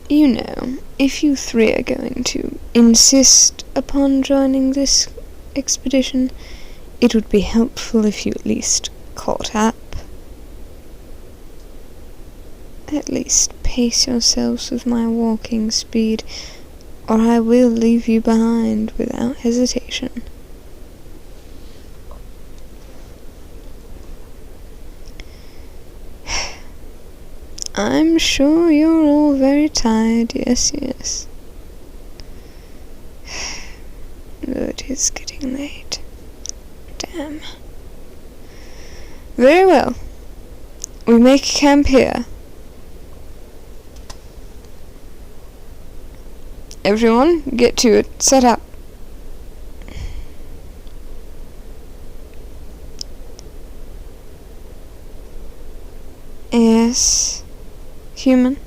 You know, if you three are going to insist upon joining this expedition, it would be helpful if you at least caught up. At least pace yourselves with my walking speed, or I will leave you behind without hesitation. I'm sure you're all very tired, yes. Though it is getting late. Damn. Very well. We make camp here. Everyone, get to it. Set up. Yes. Human.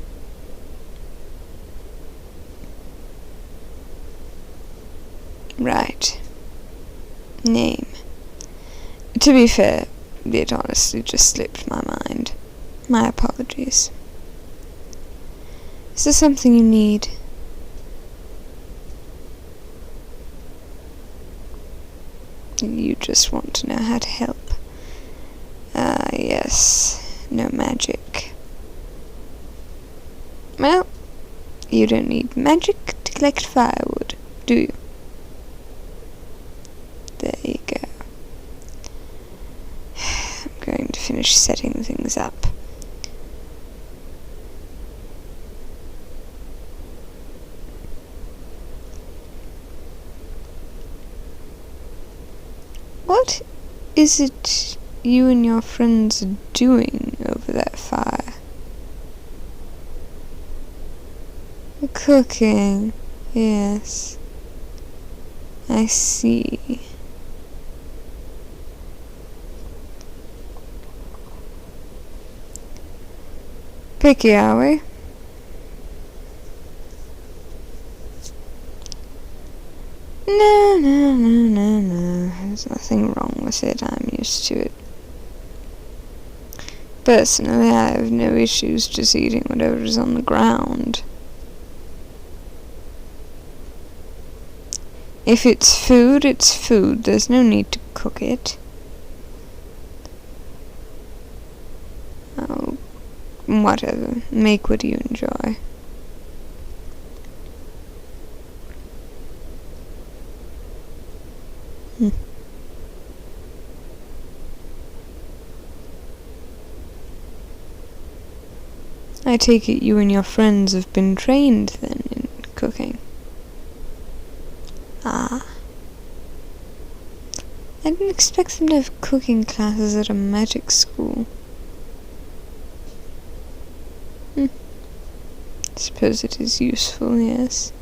Right. Name. To be fair, it honestly just slipped my mind. My apologies. Is there something you need? You just want to know how to help. Yes. No magic. Well, you don't need magic to collect firewood, do you? There you go. I'm going to finish setting things up. What is it you and your friends are doing over that fire? Cooking, yes. I see. Picky, are we? No. There's nothing wrong with it. I'm used to it. Personally, I have no issues just eating whatever is on the ground. If it's food, it's food. There's no need to cook it. Oh, whatever. Make what you enjoy. I take it you and your friends have been trained, then, in cooking. Ah. I didn't expect them to have cooking classes at a magic school. Suppose it is useful, yes.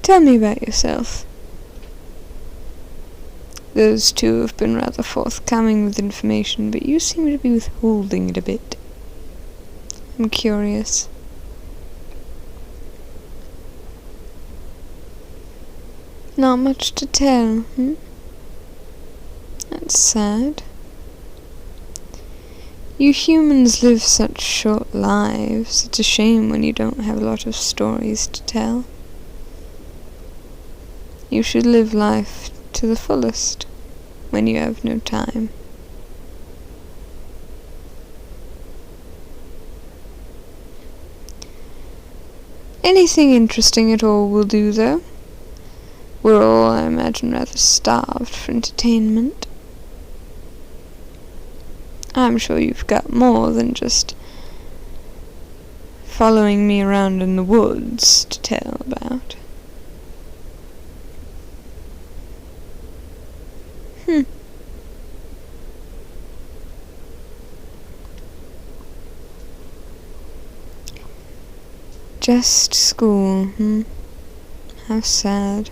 Tell me about yourself. Those two have been rather forthcoming with information, but you seem to be withholding it a bit. I'm curious. Not much to tell, That's sad. You humans live such short lives. It's a shame when you don't have a lot of stories to tell. You should live life to the fullest when you have no time. Anything interesting at all will do, though. We're all, I imagine, rather starved for entertainment. I'm sure you've got more than just following me around in the woods to tell about. Just school, How sad.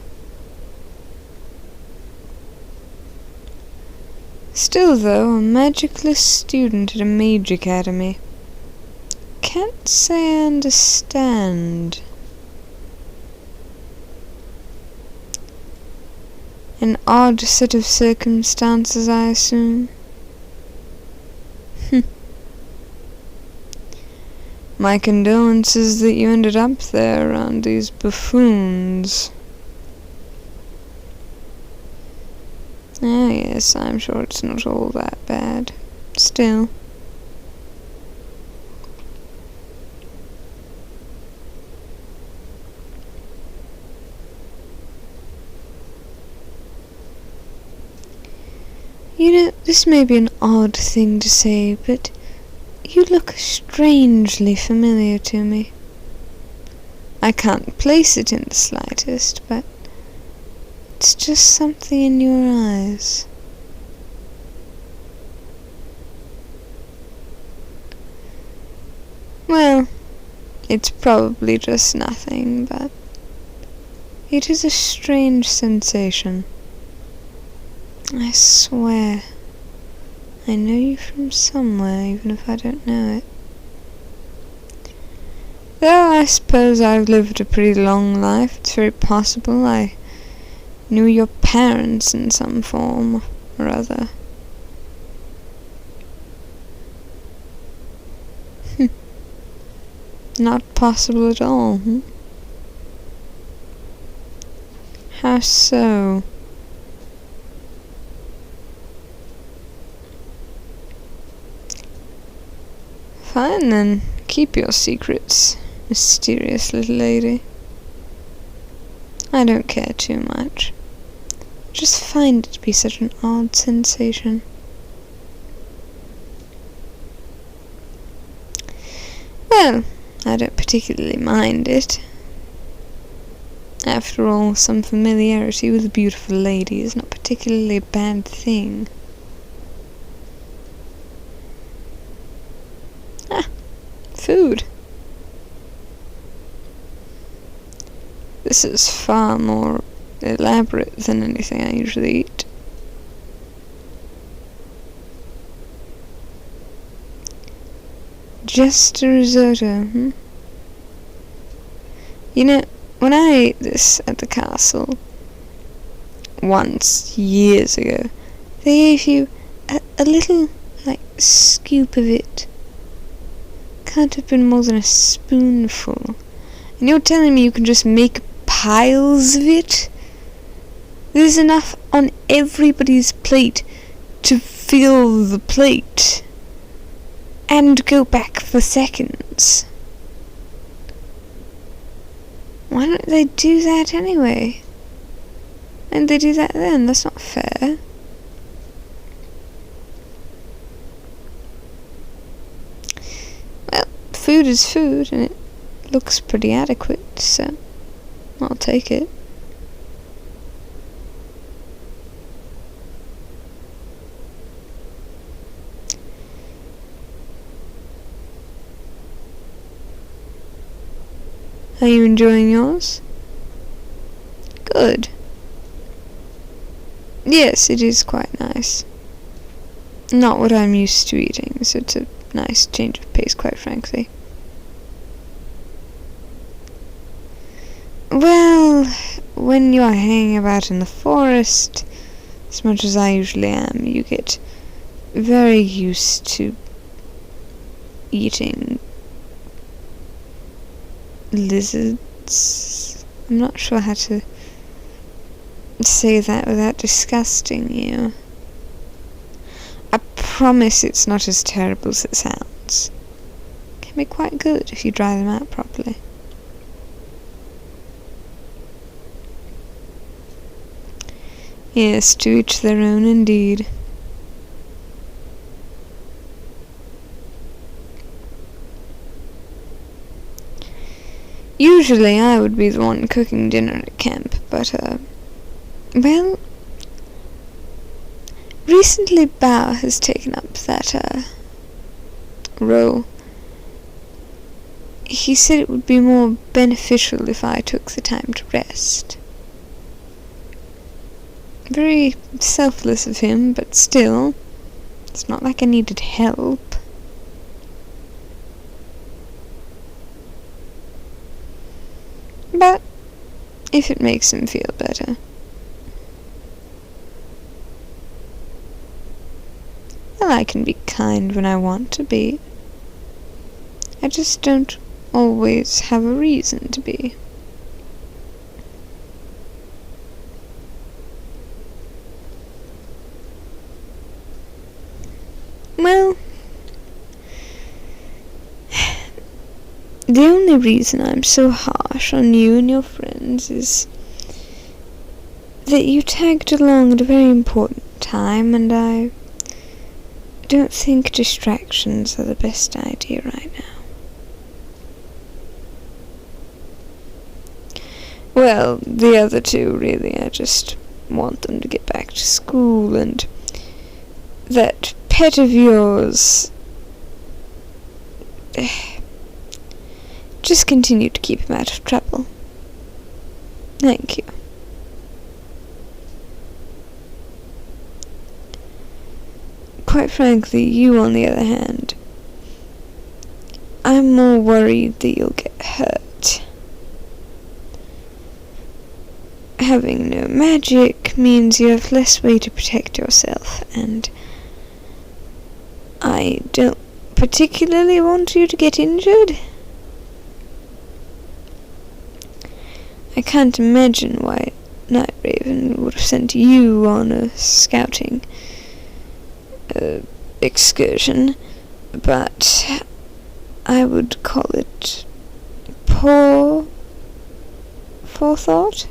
Still, though, a magicless student at a mage academy. Can't say I understand. An odd set of circumstances, I assume. My condolences that you ended up there around these buffoons. Ah, yes, I'm sure it's not all that bad. Still. You know, this may be an odd thing to say, but you look strangely familiar to me. I can't place it in the slightest, but it's just something in your eyes. Well, it's probably just nothing, but it is a strange sensation. I swear, I know you from somewhere, even if I don't know it. Though I suppose I've lived a pretty long life, it's very possible I knew your parents in some form or other. Not possible at all, How so? Fine then, keep your secrets, mysterious little lady. I don't care too much. I just find it to be such an odd sensation. Well, I don't particularly mind it. After all, some familiarity with a beautiful lady is not particularly a bad thing. Food. This is far more elaborate than anything I usually eat. Just a risotto, You know, when I ate this at the castle once, years ago, they gave you a little, scoop of it. Can't have been more than a spoonful. And you're telling me you can just make piles of it? There's enough on everybody's plate to fill the plate and go back for seconds. Why don't they do that anyway? And they do that then? That's not fair. Well, food is food, and it looks pretty adequate, so I'll take it. Are you enjoying yours? Good. Yes, it is quite nice. Not what I'm used to eating, so it's a nice change of pace, quite frankly. Well, when you are hanging about in the forest, as much as I usually am, you get very used to eating lizards. I'm not sure how to say that without disgusting you. I promise it's not as terrible as it sounds. It can be quite good if you dry them out properly. Yes, to each their own indeed. Usually I would be the one cooking dinner at camp, but, well, recently Bao has taken up that, role. He said it would be more beneficial if I took the time to rest. Very selfless of him, but still, it's not like I needed help. But if it makes him feel better. I can be kind when I want to be. I just don't always have a reason to be. Well, the only reason I'm so harsh on you and your friends is that you tagged along at a very important time, and I don't think distractions are the best idea right now. Well, the other two, really, I just want them to get back to school, and that pet of yours, just continue to keep him out of trouble. Thank you. Quite frankly, you, on the other hand, I'm more worried that you'll get hurt. Having no magic means you have less way to protect yourself, and I don't particularly want you to get injured. I can't imagine why Night Raven would have sent you on a scouting excursion, but I would call it poor forethought,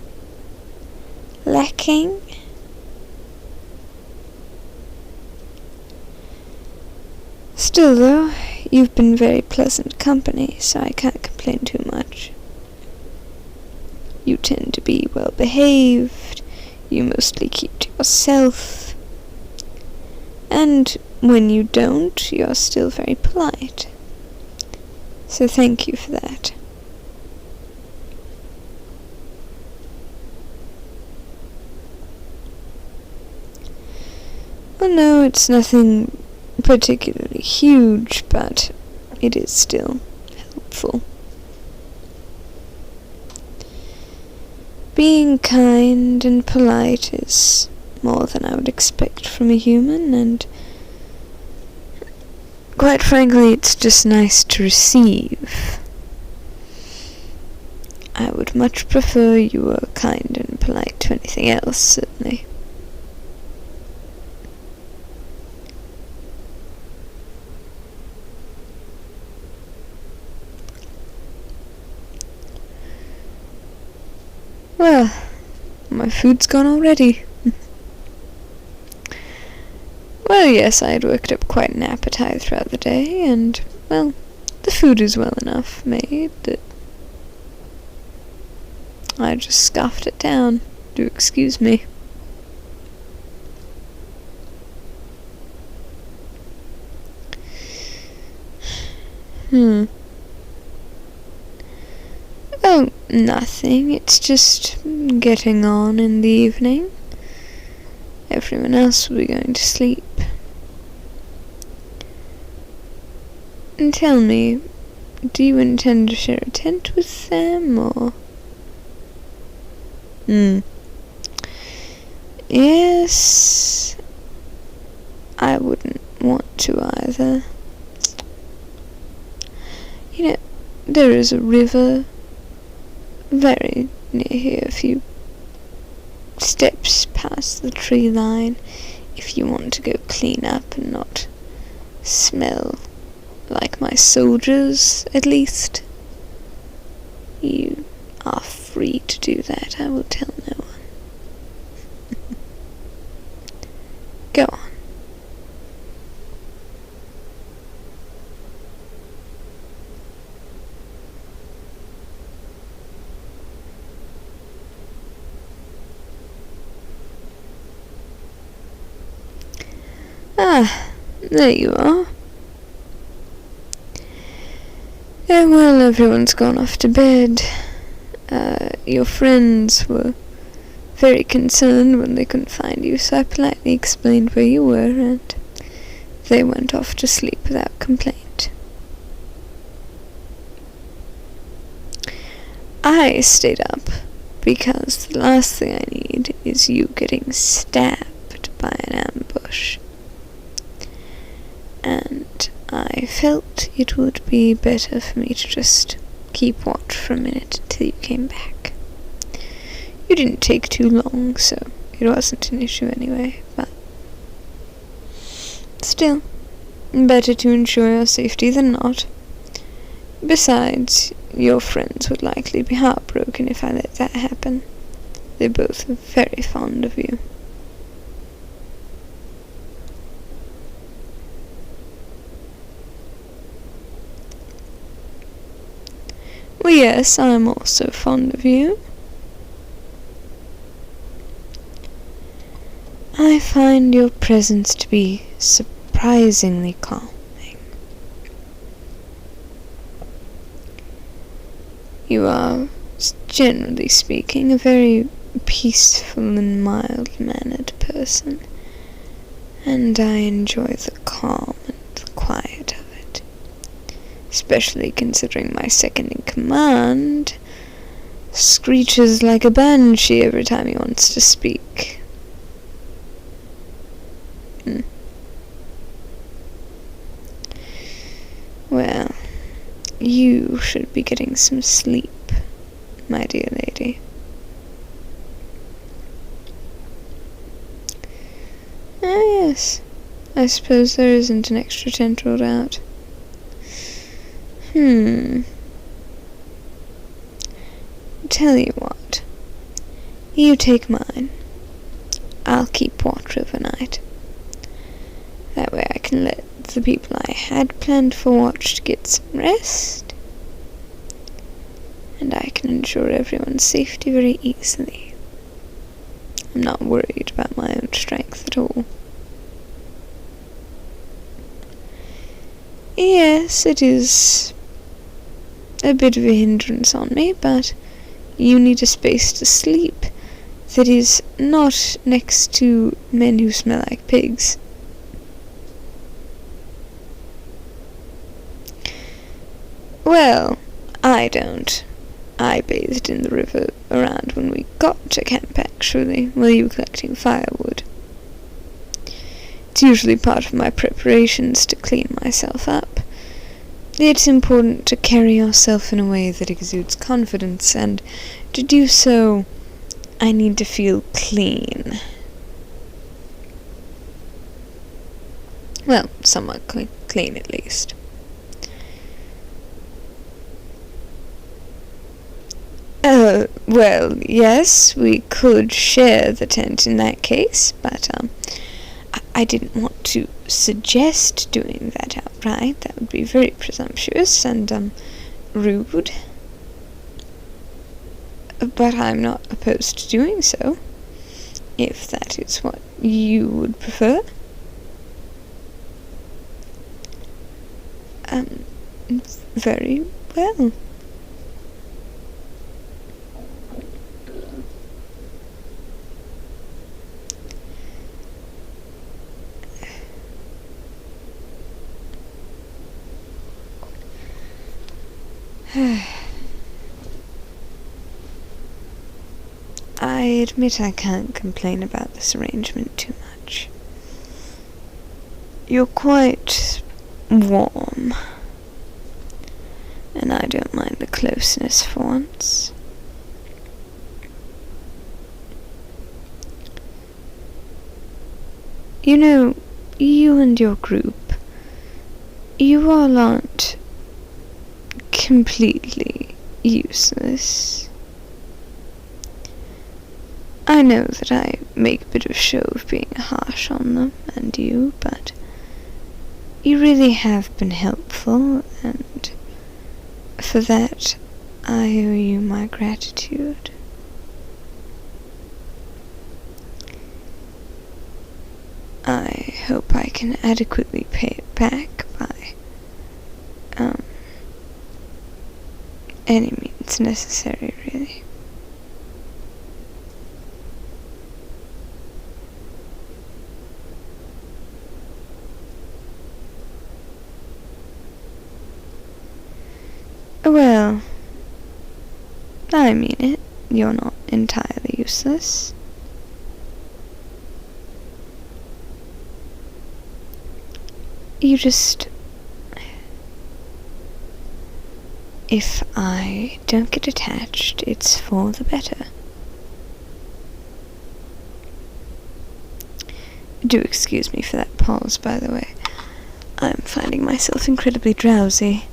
lacking. Still, though, you've been very pleasant company, so I can't complain too much. You tend to be well behaved, you mostly keep to yourself, and when you don't, you're still very polite. So thank you for that. Well, no, it's nothing particularly huge, but it is still helpful. Being kind and polite is more than I would expect from a human, and quite frankly, it's just nice to receive. I would much prefer you were kind and polite to anything else, certainly. Well, my food's gone already. Well, yes, I had worked up quite an appetite throughout the day, and, well, the food is well enough made that I just scoffed it down. Do excuse me. Oh, nothing. It's just getting on in the evening. Everyone else will be going to sleep. And tell me, do you intend to share a tent with them, or? Yes, I wouldn't want to either. You know, there is a river very near here, a few steps past the tree line, if you want to go clean up and not smell like my soldiers, at least. You are free to do that, I will tell no one. Go on. Ah, there you are. Yeah, well, everyone's gone off to bed. Your friends were very concerned when they couldn't find you, so I politely explained where you were, and they went off to sleep without complaint. I stayed up because the last thing I need is you getting stabbed by an ambush. felt it would be better for me to just keep watch for a minute until you came back. You didn't take too long, so it wasn't an issue anyway, but still, better to ensure your safety than not. Besides, your friends would likely be heartbroken if I let that happen. They're both very fond of you. Well, yes, I'm also fond of you. I find your presence to be surprisingly calming. You are, generally speaking, a very peaceful and mild-mannered person, and I enjoy the calm and the quiet of it, especially considering my second-in-command screeches like a banshee every time he wants to speak. Well, you should be getting some sleep, my dear lady. Ah, yes. I suppose there isn't an extra tent rolled out. Tell you what. You take mine. I'll keep watch overnight. That way I can let the people I had planned for watch to get some rest, and I can ensure everyone's safety very easily. I'm not worried about my own strength at all. Yes, it is a bit of a hindrance on me, but you need a space to sleep that is not next to men who smell like pigs. Well, I don't. I bathed in the river around when we got to camp, actually, while you were collecting firewood. It's usually part of my preparations to clean myself up. It's important to carry yourself in a way that exudes confidence, and to do so, I need to feel clean. Well, somewhat clean at least. Well, yes, we could share the tent in that case, but, I didn't want to suggest doing that outright. That would be very presumptuous and, rude. But I'm not opposed to doing so, if that is what you would prefer. Very well. I admit I can't complain about this arrangement too much. You're quite warm, and I don't mind the closeness for once. You know, you and your group, you all aren't completely useless. I know that I make a bit of a show of being harsh on them and you, but you really have been helpful, and for that I owe you my gratitude. I hope I can adequately pay it back by any means necessary, really. Well, I mean it. You're not entirely useless. You just If I don't get attached, it's for the better. Do excuse me for that pause, by the way. I'm finding myself incredibly drowsy,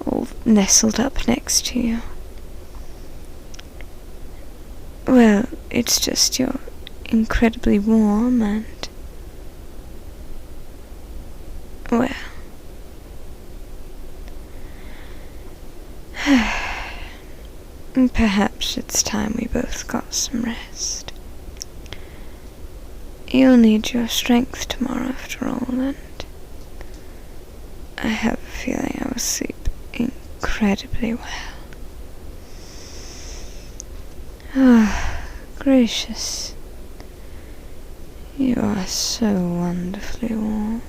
all nestled up next to you. Well, it's just you're incredibly warm and... well... perhaps it's time we both got some rest. You'll need your strength tomorrow after all, and I have a feeling I will sleep incredibly well. Ah, gracious. You are so wonderfully warm.